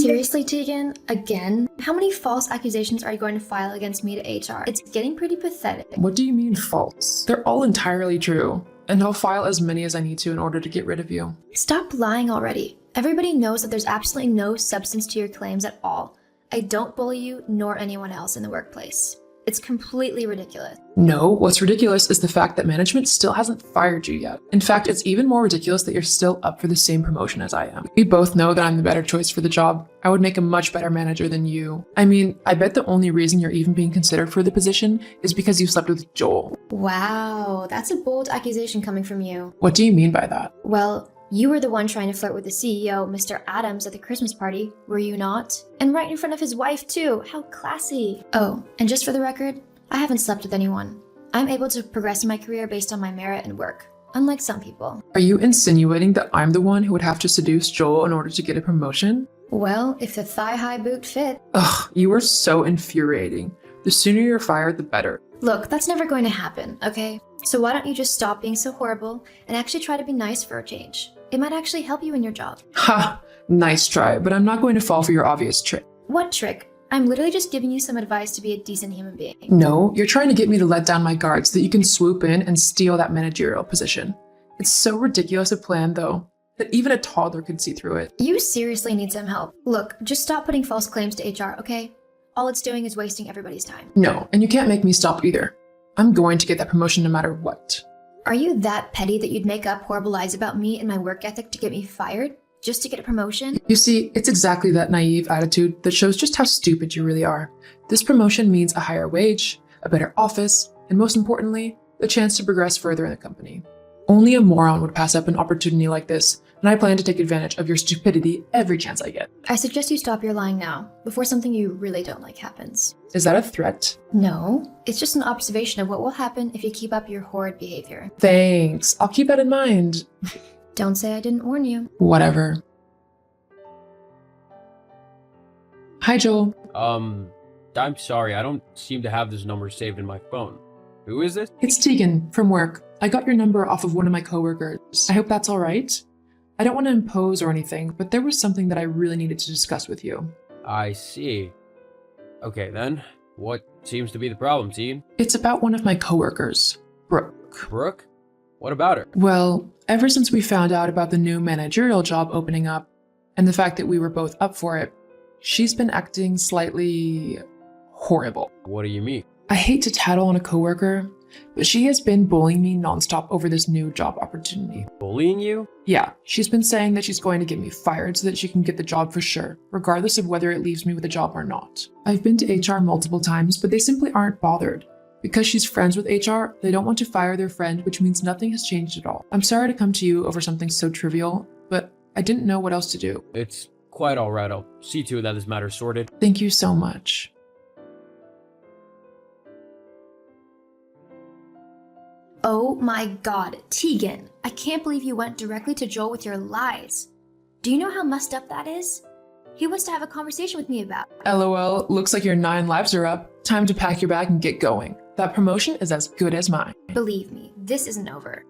Seriously, Tegan? Again? How many false accusations are you going to file against me to HR? It's getting pretty pathetic. What do you mean false? They're all entirely true, and I'll file as many as I need to in order to get rid of you. Stop lying already. Everybody knows that there's absolutely no substance to your claims at all. I don't bully you nor anyone else in the workplace. It's completely ridiculous. No, what's ridiculous is the fact that management still hasn't fired you yet. In fact, it's even more ridiculous that you're still up for the same promotion as I am. We both know that I'm the better choice for the job. I would make a much better manager than you. I mean, I bet the only reason you're even being considered for the position is because you slept with Joel. Wow, that's a bold accusation coming from you. What do you mean by that? Well, you were the one trying to flirt with the CEO, Mr. Adams, at the Christmas party, were you not? And right in front of his wife, too. How classy. Oh, and just for the record, I haven't slept with anyone. I'm able to progress in my career based on my merit and work, unlike some people. Are you insinuating that I'm the one who would have to seduce Joel in order to get a promotion? Well, if the thigh-high boot fit. Ugh, you are so infuriating. The sooner you're fired, the better. Look, that's never going to happen, okay? So why don't you just stop being so horrible and actually try to be nice for a change? It might actually help you in your job. Ha! Nice try, but I'm not going to fall for your obvious trick. What trick? I'm literally just giving you some advice to be a decent human being. No, you're trying to get me to let down my guard so that you can swoop in and steal that managerial position. It's so ridiculous a plan, though, that even a toddler could see through it. You seriously need some help. Look, just stop putting false claims to HR, okay? All it's doing is wasting everybody's time. No, and you can't make me stop either. I'm going to get that promotion no matter what. Are you that petty that you'd make up horrible lies about me and my work ethic to get me fired? Just to get a promotion? You see, it's exactly that naive attitude that shows just how stupid you really are. This promotion means a higher wage, a better office, and most importantly, the chance to progress further in the company. Only a moron would pass up an opportunity like this, and I plan to take advantage of your stupidity every chance I get. I suggest you stop your lying now, before something you really don't like happens. Is that a threat? No, it's just an observation of what will happen if you keep up your horrid behavior. Thanks, I'll keep that in mind. Don't say I didn't warn you. Whatever. Hi, Joel. I'm sorry, I don't seem to have this number saved in my phone. Who is this? It's Tegan from work. I got your number off of one of my coworkers. I hope that's all right. I don't want to impose or anything, but there was something that I really needed to discuss with you. I see. Okay then, what seems to be the problem, Tegan? It's about one of my coworkers, Brooke. Brooke? What about her? Well, ever since we found out about the new managerial job opening up, and the fact that we were both up for it, she's been acting slightly horrible. What do you mean? I hate to tattle on a coworker, but she has been bullying me nonstop over this new job opportunity. Bullying you? Yeah, she's been saying that she's going to get me fired so that she can get the job for sure, regardless of whether it leaves me with a job or not. I've been to HR multiple times, but they simply aren't bothered. Because she's friends with HR, they don't want to fire their friend, which means nothing has changed at all. I'm sorry to come to you over something so trivial, but I didn't know what else to do. It's quite alright, I'll see to it that this matter's sorted. Thank you so much. Oh my god, Tegan, I can't believe you went directly to Joel with your lies. Do you know how messed up that is? He wants to have a conversation with me about it. LOL, looks like your 9 lives are up. Time to pack your bag and get going. That promotion is as good as mine. Believe me, this isn't over.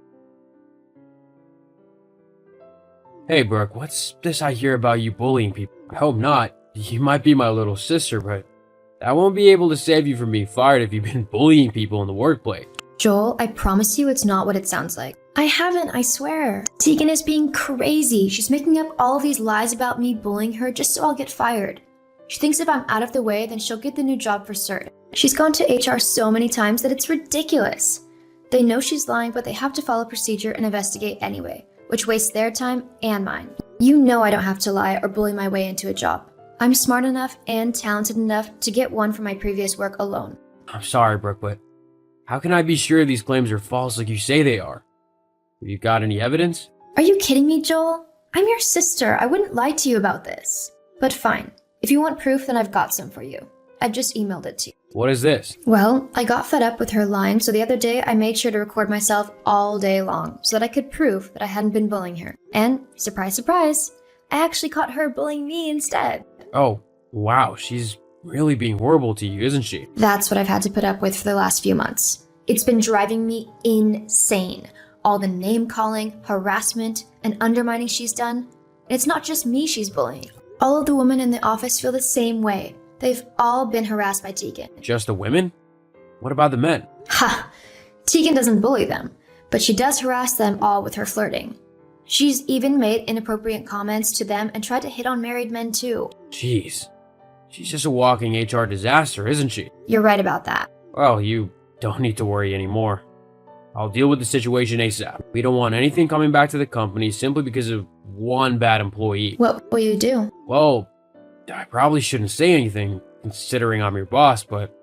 Hey Brooke, what's this I hear about you bullying people? I hope not. You might be my little sister, but I won't be able to save you from being fired if you've been bullying people in the workplace. Joel, I promise you it's not what it sounds like. I haven't, I swear. Tegan is being crazy. She's making up all of these lies about me bullying her just so I'll get fired. She thinks if I'm out of the way, then she'll get the new job for certain. She's gone to HR so many times that it's ridiculous. They know she's lying, but they have to follow procedure and investigate anyway, which wastes their time and mine. You know I don't have to lie or bully my way into a job. I'm smart enough and talented enough to get one from my previous work alone. I'm sorry, Brooke, but how can I be sure these claims are false like you say they are? Have you got any evidence? Are you kidding me, Joel? I'm your sister. I wouldn't lie to you about this. But fine. If you want proof, then I've got some for you. I've just emailed it to you. What is this? Well, I got fed up with her lying, so the other day I made sure to record myself all day long so that I could prove that I hadn't been bullying her. And, surprise, surprise, I actually caught her bullying me instead. Oh, wow, she's really being horrible to you, isn't she? That's what I've had to put up with for the last few months. It's been driving me insane. All the name calling, harassment, and undermining she's done. And it's not just me she's bullying. All of the women in the office feel the same way. They've all been harassed by Tegan. Just the women? What about the men? Ha! Tegan doesn't bully them, but she does harass them all with her flirting. She's even made inappropriate comments to them and tried to hit on married men too. Jeez. She's just a walking HR disaster, isn't she? You're right about that. Well, you don't need to worry anymore. I'll deal with the situation ASAP. We don't want anything coming back to the company simply because of one bad employee. What will you do? Well, I probably shouldn't say anything, considering I'm your boss, but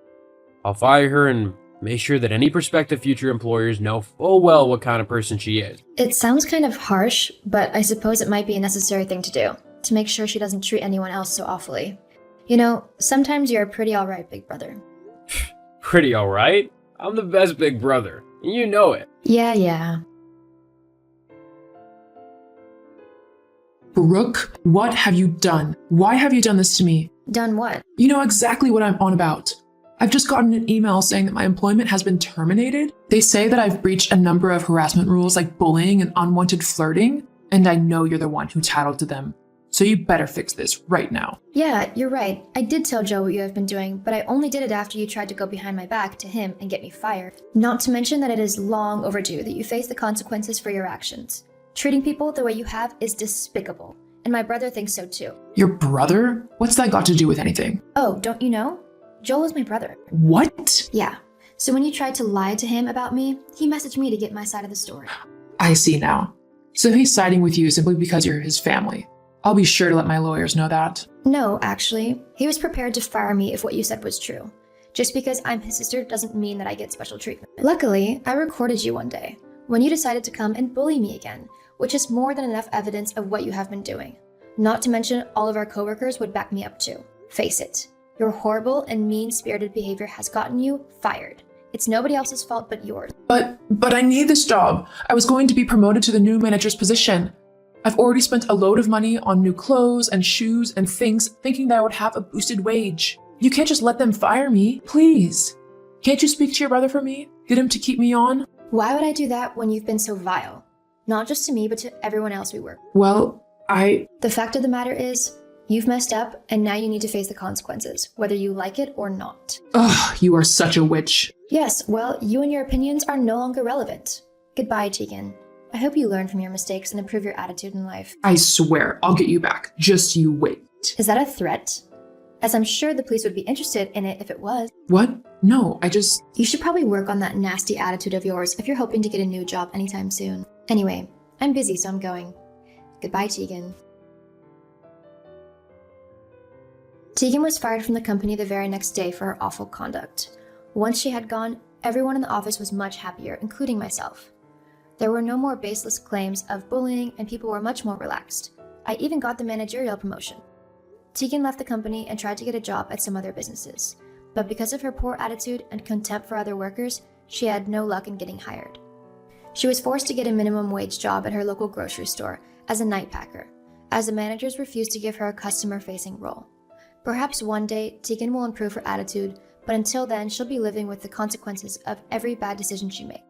I'll fire her and make sure that any prospective future employers know full well what kind of person she is. It sounds kind of harsh, but I suppose it might be a necessary thing to do, to make sure she doesn't treat anyone else so awfully. You know, sometimes you're pretty alright, big brother. Pretty alright? I'm the best big brother, and you know it. Yeah. Brooke, what have you done? Why have you done this to me? Done what? You know exactly what I'm on about. I've just gotten an email saying that my employment has been terminated. They say that I've breached a number of harassment rules like bullying and unwanted flirting, and I know you're the one who tattled to them. So you better fix this right now. Yeah, you're right. I did tell Joe what you have been doing, but I only did it after you tried to go behind my back to him and get me fired. Not to mention that it is long overdue that you face the consequences for your actions. Treating people the way you have is despicable, and my brother thinks so too. Your brother? What's that got to do with anything? Oh, don't you know? Joel is my brother. What? Yeah. So when you tried to lie to him about me, he messaged me to get my side of the story. I see now. So he's siding with you simply because you're his family. I'll be sure to let my lawyers know that. No, actually. He was prepared to fire me if what you said was true. Just because I'm his sister doesn't mean that I get special treatment. Luckily, I recorded you one day, when you decided to come and bully me again, which is more than enough evidence of what you have been doing. Not to mention, all of our coworkers would back me up too. Face it, your horrible and mean-spirited behavior has gotten you fired. It's nobody else's fault but yours. But I need this job. I was going to be promoted to the new manager's position. I've already spent a load of money on new clothes and shoes and things, thinking that I would have a boosted wage. You can't just let them fire me, please. Can't you speak to your brother for me? Get him to keep me on? Why would I do that when you've been so vile? Not just to me, but to everyone else we work with. Well, The fact of the matter is, you've messed up, and now you need to face the consequences, whether you like it or not. Ugh, you are such a witch. Yes, well, you and your opinions are no longer relevant. Goodbye, Tegan. I hope you learn from your mistakes and improve your attitude in life. I swear, I'll get you back. Just you wait. Is that a threat? As I'm sure the police would be interested in it if it was. What? No, You should probably work on that nasty attitude of yours if you're hoping to get a new job anytime soon. Anyway, I'm busy, so I'm going. Goodbye, Tegan. Tegan was fired from the company the very next day for her awful conduct. Once she had gone, everyone in the office was much happier, including myself. There were no more baseless claims of bullying, and people were much more relaxed. I even got the managerial promotion. Tegan left the company and tried to get a job at some other businesses, but because of her poor attitude and contempt for other workers, she had no luck in getting hired. She was forced to get a minimum wage job at her local grocery store as a night packer, as the managers refused to give her a customer-facing role. Perhaps one day, Tegan will improve her attitude, but until then, she'll be living with the consequences of every bad decision she makes.